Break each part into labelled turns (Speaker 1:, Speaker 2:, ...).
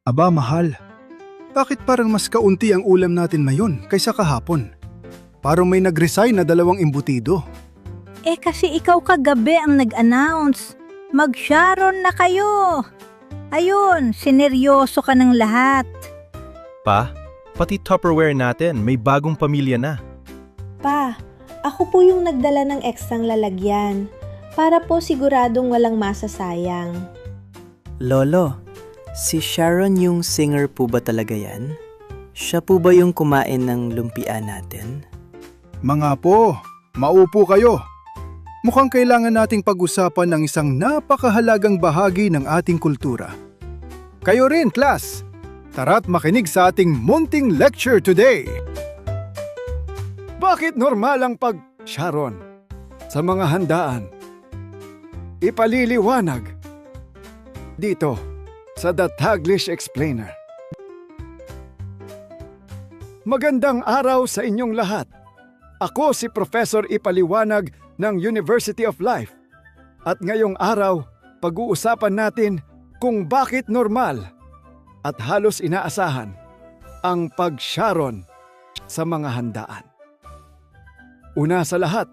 Speaker 1: Aba, mahal. Bakit parang mas kaunti ang ulam natin ngayon kaysa kahapon? Parang may nag-resign na 2 imbutido.
Speaker 2: Kasi ikaw kagabi ang nag-announce. Mag-Sharon na kayo. Ayun, sineryoso ka ng lahat.
Speaker 3: Pa, pati Tupperware natin may bagong pamilya na.
Speaker 4: Pa, ako po yung nagdala ng ekstrang lalagyan para po siguradong walang masasayang.
Speaker 5: Lolo, si Sharon yung singer po ba talaga yan? Siya po ba yung kumain ng lumpia natin?
Speaker 1: Mga po, maupo kayo. Mukhang kailangan nating pag-usapan ng isang napakahalagang bahagi ng ating kultura. Kayo rin, class! Tara't makinig sa ating munting lecture today! Bakit normal ang pag-Sharon sa mga handaan? Ipaliliwanag dito sa The Taglish Explainer. Magandang araw sa inyong lahat. Ako si Professor Ipaliwanag ng University of Life. At ngayong araw, pag-uusapan natin kung bakit normal at halos inaasahan ang pag-Sharon sa mga handaan. Una sa lahat,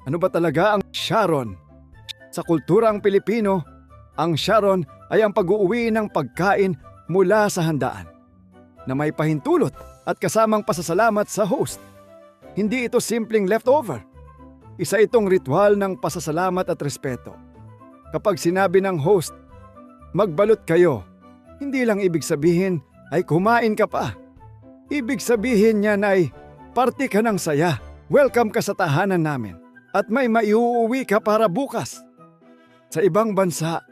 Speaker 1: ano ba talaga ang Sharon? Sa kulturang Pilipino, ang Sharon ay ang pag-uuwi ng pagkain mula sa handaan na may pahintulot at kasamang pasasalamat sa host. Hindi ito simpleng leftover. Isa itong ritual ng pasasalamat at respeto. Kapag sinabi ng host, magbalot kayo, hindi lang ibig sabihin ay kumain ka pa. Ibig sabihin niyan ay parte ka ng saya, welcome ka sa tahanan namin, at may maiuuwi ka para bukas. Sa ibang bansa,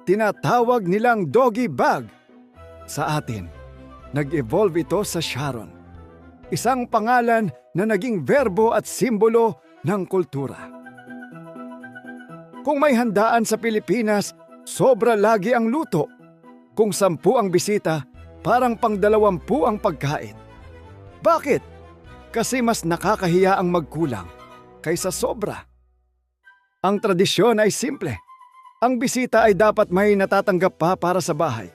Speaker 1: tinatawag nilang doggy bag. Sa atin, nag-evolve ito sa Sharon. Isang pangalan na naging verbo at simbolo ng kultura. Kung may handaan sa Pilipinas, sobra lagi ang luto. Kung 10 ang bisita, parang pang-20 ang pagkain. Bakit? Kasi mas nakakahiya ang magkulang kaysa sobra. Ang tradisyon ay simple. Ang bisita ay dapat may natatanggap pa para sa bahay.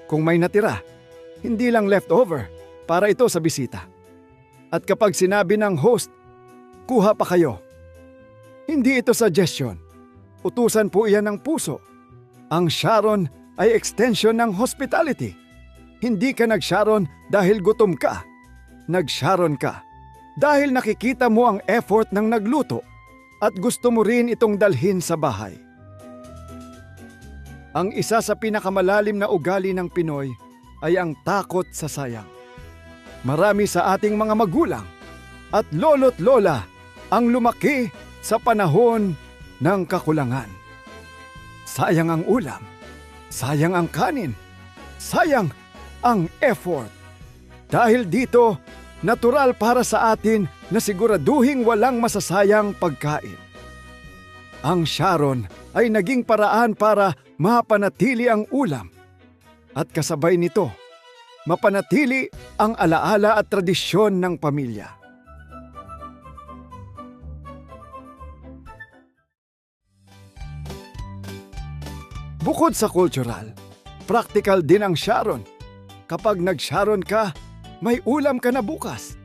Speaker 1: Kung may natira, hindi lang leftover, para ito sa bisita. At kapag sinabi ng host, kuha pa kayo. Hindi ito suggestion. Utusan po iyan ng puso. Ang Sharon ay extension ng hospitality. Hindi ka nag-Sharon dahil gutom ka. Nag-Sharon ka dahil nakikita mo ang effort ng nagluto at gusto mo rin itong dalhin sa bahay. Ang isa sa pinakamalalim na ugali ng Pinoy ay ang takot sa sayang. Marami sa ating mga magulang at lolo't lola ang lumaki sa panahon ng kakulangan. Sayang ang ulam, sayang ang kanin, sayang ang effort. Dahil dito, natural para sa atin na siguraduhing walang masasayang pagkain. Ang Sharon ay naging paraan para mapanatili ang ulam at kasabay nito, mapanatili ang alaala at tradisyon ng pamilya. Bukod sa cultural, practical din ang Sharon. Kapag nag-Sharon ka, may ulam ka na bukas.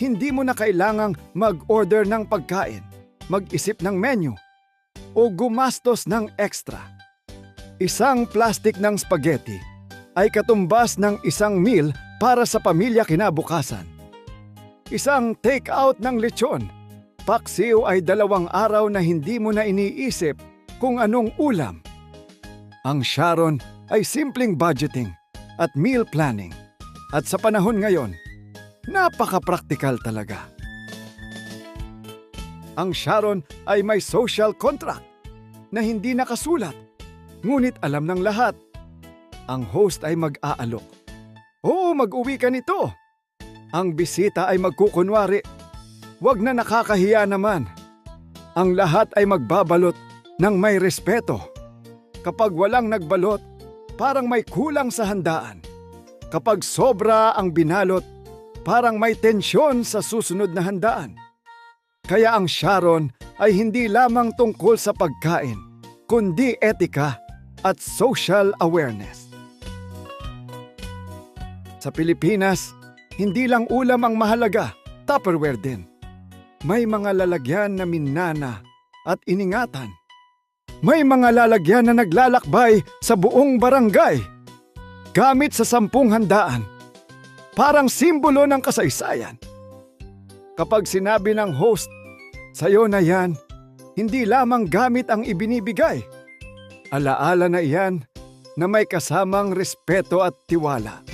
Speaker 1: Hindi mo na kailangang mag-order ng pagkain, mag-isip ng menu, o gumastos ng extra. Isang plastic ng spaghetti ay katumbas ng isang meal para sa pamilya kinabukasan. Isang take-out ng lechon, paksiw ay 2 araw na hindi mo na iniisip kung anong ulam. Ang Sharon ay simpleng budgeting at meal planning. At sa panahon ngayon, napaka-praktikal talaga. Ang Sharon ay may social contract na hindi nakasulat, ngunit alam ng lahat. Ang host ay mag-aalok. Oo, mag-uwi ka nito. Ang bisita ay magkukunwari. Wag na, nakakahiya naman. Ang lahat ay magbabalot ng may respeto. Kapag walang nagbalot, parang may kulang sa handaan. Kapag sobra ang binalot, parang may tensyon sa susunod na handaan. Kaya ang Sharon ay hindi lamang tungkol sa pagkain, kundi etika at social awareness. Sa Pilipinas, hindi lang ulam ang mahalaga, Tupperware din. May mga lalagyan na minana at iningatan. May mga lalagyan na naglalakbay sa buong barangay. Gamit sa 10 handaan. Parang simbolo ng kasaysayan. Kapag sinabi ng host, "Sayo na yan," hindi lamang gamit ang ibinibigay. Alaala na iyan na may kasamang respeto at tiwala.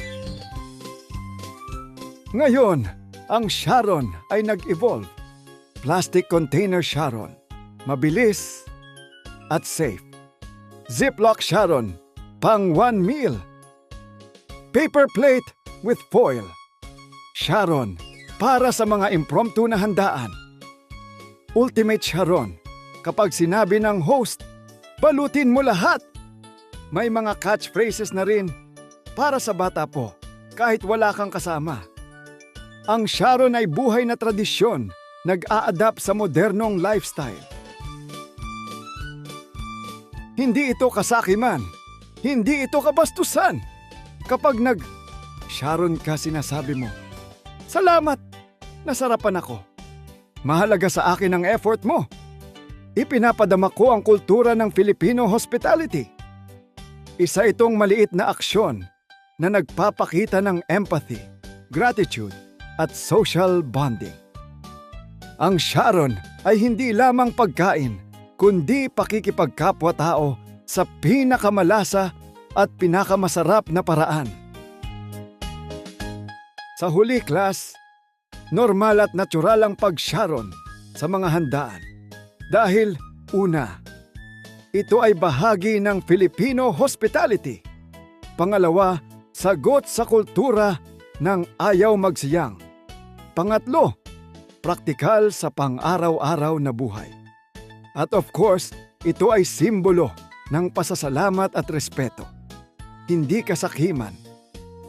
Speaker 1: Ngayon, ang Sharon ay nag-evolve. Plastic container Sharon, mabilis at safe. Ziploc Sharon, pang 1 meal. Paper plate with foil. Sharon, para sa mga impromptu na handaan. Ultimate Sharon, kapag sinabi ng host, balutin mo lahat. May mga catchphrases na rin para sa bata po, kahit wala kang kasama. Ang Sharon ay buhay na tradisyon, nag-a-adapt sa modernong lifestyle. Hindi ito kasakiman, hindi ito kabastusan. Kapag Sharon ka, sinasabi mo, "Salamat, nasarapan ako." Mahalaga sa akin ang effort mo. Ipinapadama ko ang kultura ng Filipino hospitality. Isa itong maliit na aksyon na nagpapakita ng empathy, gratitude, at social bonding. Ang Sharon ay hindi lamang pagkain, kundi pakikipagkapwa-tao sa pinakamalasa at pinakamasarap na paraan. Sa huli, class, normal at natural ang pag-Sharon sa mga handaan. Dahil, una, ito ay bahagi ng Filipino hospitality. Pangalawa, sagot sa kultura ng ayaw magsiyang. Pangatlo, praktikal sa pang-araw-araw na buhay. At of course, ito ay simbolo ng pasasalamat at respeto. Hindi kasakiman.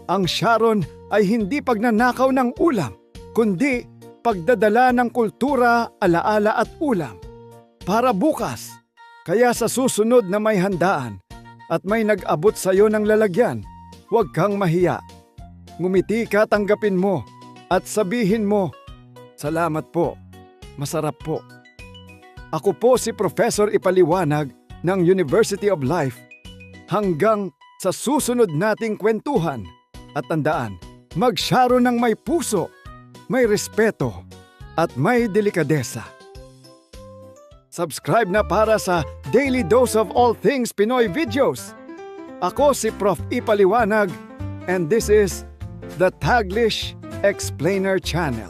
Speaker 1: Ang Sharon ay hindi pagnanakaw ng ulam, kundi pagdadala ng kultura, alaala at ulam. Para bukas, kaya sa susunod na may handaan at may nag-abot sa iyo ng lalagyan, huwag kang mahiya. Ngumiti ka, tanggapin mo at sabihin mo, "Salamat po, masarap po." Ako po si Professor Ipaliwanag ng University of Life. Hanggang sa susunod nating kwentuhan at tandaan, mag-Sharon ng may puso, may respeto at may delikadesa. Subscribe na para sa Daily Dose of All Things Pinoy videos. Ako si Prof. Ipaliwanag and this is the Taglish Explainer Channel.